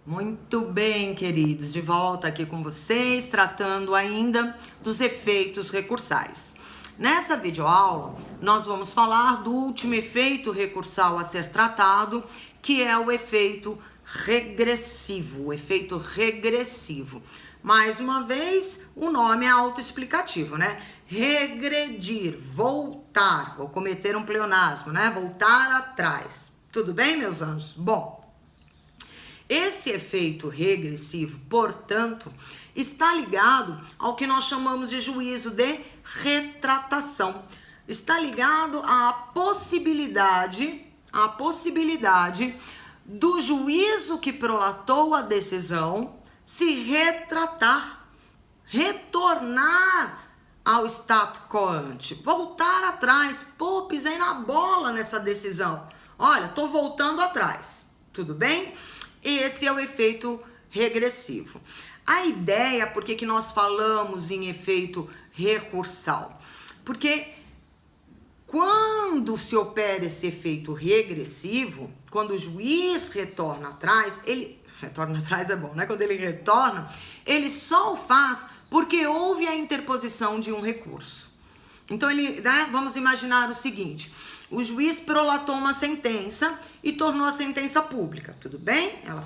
Muito bem, queridos, de volta aqui com vocês, tratando ainda dos efeitos recursais. Nessa videoaula, nós vamos falar do último efeito recursal a ser tratado, que é o efeito regressivo, Mais uma vez, o nome é autoexplicativo, né? Regredir, voltar, vou cometer um pleonasmo, né? Voltar atrás. Tudo bem, meus anjos? Bom, esse efeito regressivo, portanto, está ligado ao que nós chamamos de juízo de retratação. Está ligado à possibilidade do juízo que prolatou a decisão se retratar, retornar ao status quo ante, voltar atrás. Pô, pisei na bola nessa decisão. Olha, tô voltando atrás. Tudo bem? Esse é o efeito regressivo. A ideia, por que nós falamos em efeito recursal? Porque quando se opera esse efeito regressivo, quando o juiz retorna atrás, retorna atrás é bom, né? Quando ele retorna, ele só o faz porque houve a interposição de um recurso. Então, vamos imaginar o seguinte: o juiz prolatou uma sentença e tornou a sentença pública, tudo bem? Ela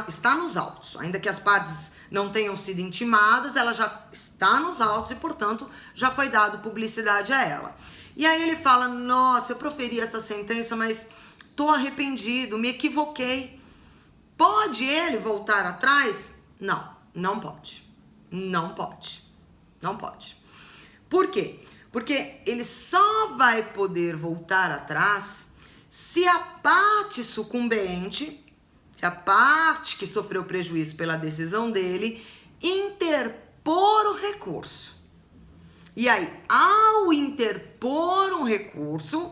está nos autos, ainda que as partes não tenham sido intimadas, ela já está nos autos e, portanto, já foi dado publicidade a ela. E aí ele fala: nossa, eu proferi essa sentença, mas tô arrependido, me equivoquei. Pode ele voltar atrás? Não, não pode. Não pode. Não pode. Por quê? Porque ele só vai poder voltar atrás se a parte sucumbente, se a parte que sofreu prejuízo pela decisão dele, interpor o recurso. E aí, ao interpor um recurso,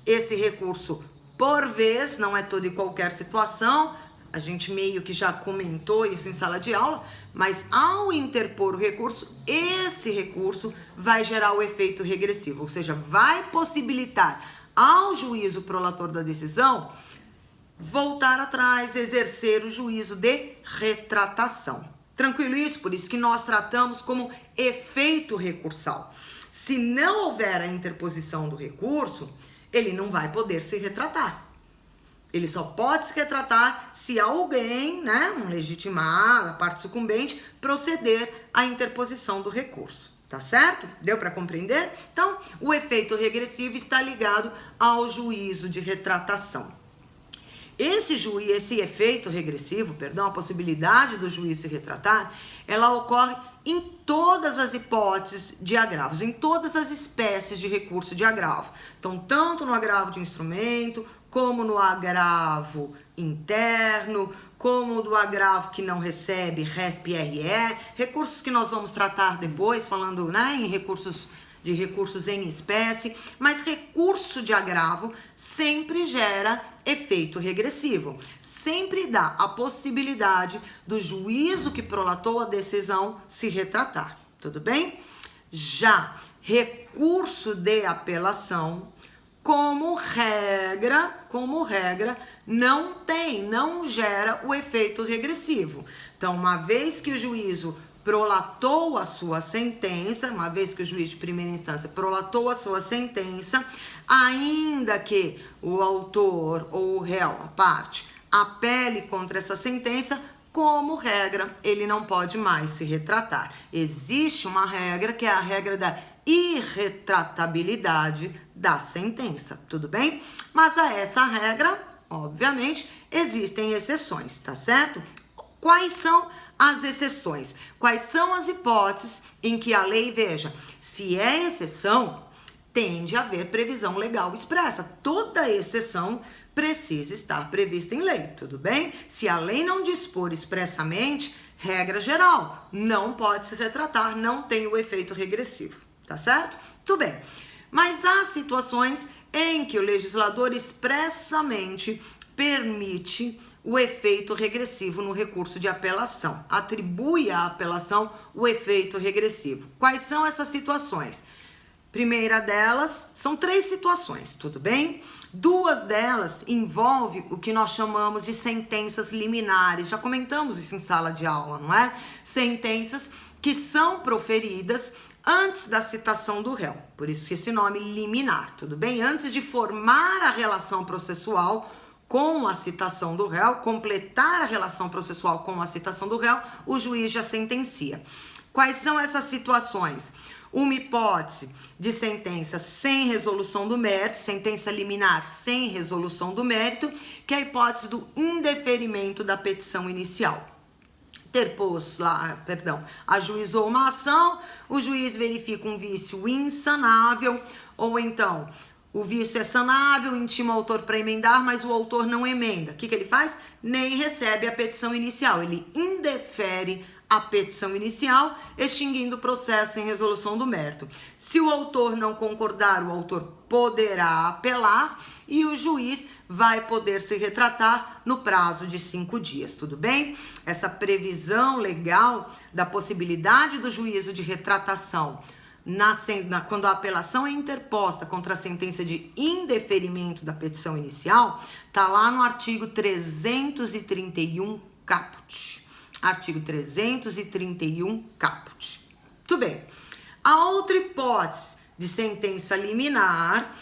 esse recurso, por vez, não é toda e qualquer situação, a gente meio que já comentou isso em sala de aula, mas ao interpor o recurso, esse recurso vai gerar o efeito regressivo, ou seja, vai possibilitar ao juízo prolator da decisão voltar atrás, exercer o juízo de retratação. Tranquilo isso? Por isso que nós tratamos como efeito recursal. Se não houver a interposição do recurso, ele não vai poder se retratar. Ele só pode se retratar se alguém, né, um legitimado, a parte sucumbente, proceder à interposição do recurso. Tá certo? Deu para compreender? Então, o efeito regressivo está ligado ao juízo de retratação. Esse efeito regressivo, a possibilidade do juiz se retratar, ela ocorre em todas as hipóteses de agravos, em todas as espécies de recurso de agravo. Então, tanto no agravo de instrumento, como no agravo interno, como do agravo que não recebe RESP-RE, recursos que nós vamos tratar depois, falando, né, em recursos em espécie, mas recurso de agravo sempre gera efeito regressivo, sempre dá a possibilidade do juízo que prolatou a decisão se retratar, tudo bem? Já recurso de apelação, como regra, não gera o efeito regressivo. Então, uma vez que o juízo prolatou a sua sentença, uma vez que o juiz de primeira instância prolatou a sua sentença, ainda que o autor ou o réu, a parte, apele contra essa sentença, como regra, ele não pode mais se retratar. Existe uma regra que é a regra da irretratabilidade da sentença, tudo bem? Mas a essa regra, obviamente, existem exceções, tá certo? Quais são as exceções? Quais são as hipóteses em que a lei, veja, se é exceção, tende a haver previsão legal expressa. Toda exceção precisa estar prevista em lei, tudo bem? Se a lei não dispor expressamente, regra geral, não pode se retratar, não tem o efeito regressivo, tá certo? Tudo bem. Mas há situações em que o legislador expressamente permite o efeito regressivo no recurso de apelação, atribui à apelação o efeito regressivo. Quais são essas situações? Primeira delas, são 3 situações, tudo bem? Duas delas envolvem o que nós chamamos de sentenças liminares. Já comentamos isso em sala de aula, não é? Sentenças que são proferidas antes da citação do réu. Por isso que esse nome liminar, tudo bem? Antes de formar a relação processual com a citação do réu, completar a relação processual com a citação do réu, o juiz já sentencia. Quais são essas situações? Uma hipótese de sentença sem resolução do mérito, sentença liminar sem resolução do mérito, que é a hipótese do indeferimento da petição inicial. Ajuizou uma ação, o juiz verifica um vício insanável, ou então o vício é sanável, intima o autor para emendar, mas o autor não emenda. O que ele faz? Nem recebe a petição inicial, ele indefere a petição inicial, extinguindo o processo em resolução do mérito. Se o autor não concordar, o autor poderá apelar e o juiz vai poder se retratar no prazo de 5 dias, tudo bem? Essa previsão legal da possibilidade do juízo de retratação quando a apelação é interposta contra a sentença de indeferimento da petição inicial, tá lá no artigo 331 caput. Artigo 331 caput. Tudo bem. A outra hipótese de sentença liminar,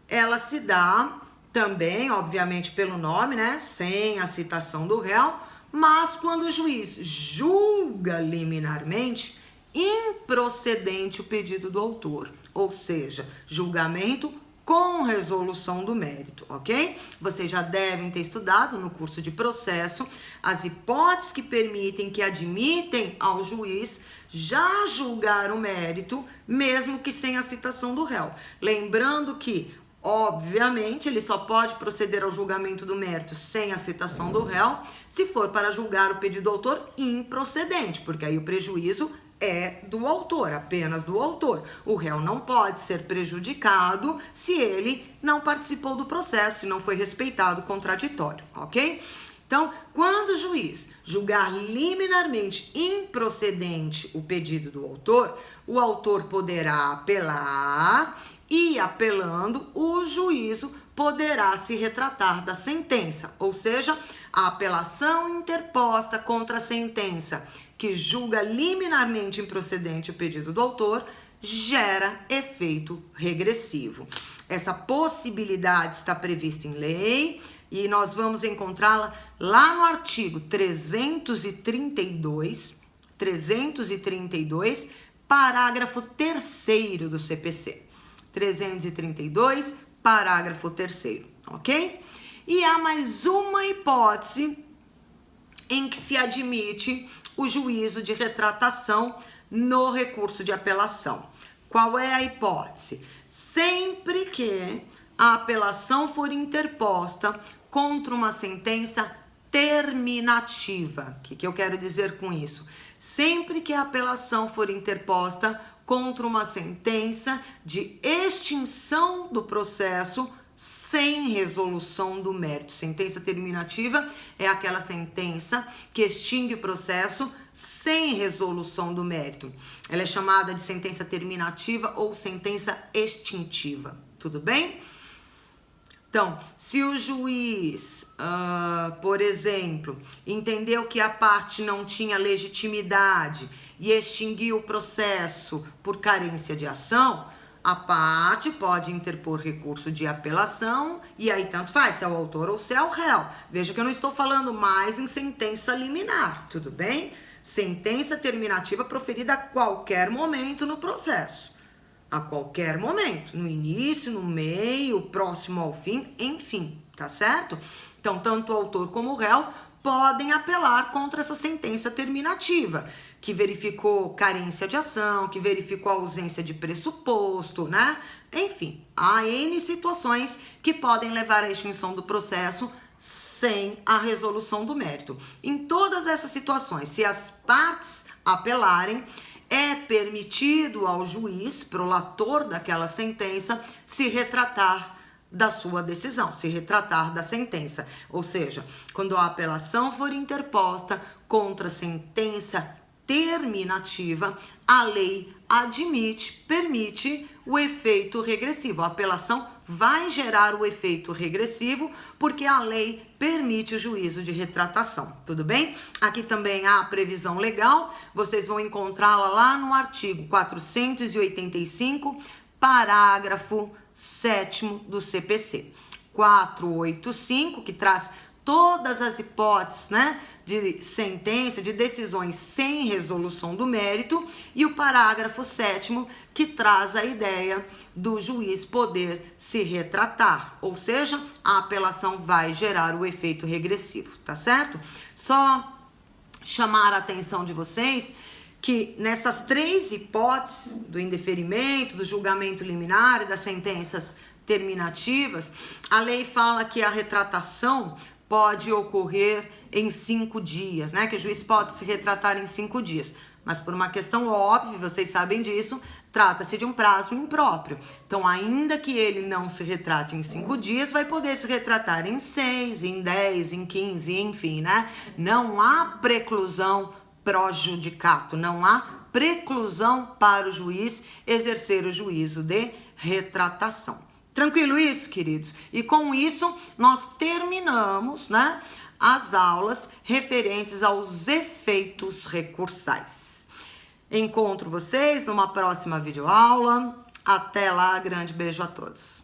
ela se dá também, obviamente, pelo nome, né? Sem a citação do réu, mas quando o juiz julga liminarmente improcedente o pedido do autor, ou seja, julgamento com resolução do mérito, ok? Vocês já devem ter estudado no curso de processo as hipóteses que permitem, que admitem ao juiz já julgar o mérito, mesmo que sem a citação do réu. Lembrando que, obviamente, ele só pode proceder ao julgamento do mérito sem a citação do réu se for para julgar o pedido do autor improcedente, porque aí o prejuízo é do autor, apenas do autor. O réu não pode ser prejudicado se ele não participou do processo e não foi respeitado o contraditório, ok? Então, quando o juiz julgar liminarmente improcedente o pedido do autor, o autor poderá apelar e, apelando, o juízo poderá se retratar da sentença, ou seja, a apelação interposta contra a sentença que julga liminarmente improcedente o pedido do autor, gera efeito regressivo. Essa possibilidade está prevista em lei e nós vamos encontrá-la lá no artigo 332, parágrafo 3º do CPC. 332, parágrafo 3º, ok? E há mais uma hipótese em que se admite o juízo de retratação no recurso de apelação. Qual é a hipótese? Sempre que a apelação for interposta contra uma sentença terminativa. O que eu quero dizer com isso? Sempre que a apelação for interposta contra uma sentença de extinção do processo sem resolução do mérito. Sentença terminativa é aquela sentença que extingue o processo sem resolução do mérito. Ela é chamada de sentença terminativa ou sentença extintiva. Tudo bem? Então, se o juiz, por exemplo, entendeu que a parte não tinha legitimidade e extinguiu o processo por carência de ação, a parte pode interpor recurso de apelação e aí tanto faz se é o autor ou se é o réu. Veja que eu não estou falando mais em sentença liminar, tudo bem? Sentença terminativa proferida a qualquer momento no processo. A qualquer momento, no início, no meio, próximo ao fim, enfim, tá certo? Então, tanto o autor como o réu podem apelar contra essa sentença terminativa, que verificou carência de ação, que verificou a ausência de pressuposto, né? Enfim, há N situações que podem levar à extinção do processo sem a resolução do mérito. Em todas essas situações, se as partes apelarem, é permitido ao juiz, prolator daquela sentença, se retratar da sua decisão, se retratar da sentença. Ou seja, quando a apelação for interposta contra a sentença terminativa, a lei permite o efeito regressivo. A apelação vai gerar o efeito regressivo, porque a lei permite o juízo de retratação, tudo bem? Aqui também há a previsão legal, vocês vão encontrá-la lá no artigo 485, parágrafo 7º do CPC. 485, que traz todas as hipóteses, né, de sentença, de decisões sem resolução do mérito, e o parágrafo 7º, que traz a ideia do juiz poder se retratar, ou seja, a apelação vai gerar o efeito regressivo, tá certo? Só chamar a atenção de vocês que nessas 3 hipóteses do indeferimento, do julgamento liminar e das sentenças terminativas, a lei fala que a retratação pode ocorrer em 5 dias, né? Que o juiz pode se retratar em 5 dias. Mas por uma questão óbvia, vocês sabem disso, trata-se de um prazo impróprio. Então, ainda que ele não se retrate em 5 dias, vai poder se retratar em 6, em 10, em 15, enfim, né? Não há preclusão pro judicato, não há preclusão para o juiz exercer o juízo de retratação. Tranquilo isso, queridos? E com isso, nós terminamos, né, as aulas referentes aos efeitos recursais. Encontro vocês numa próxima videoaula. Até lá, grande beijo a todos.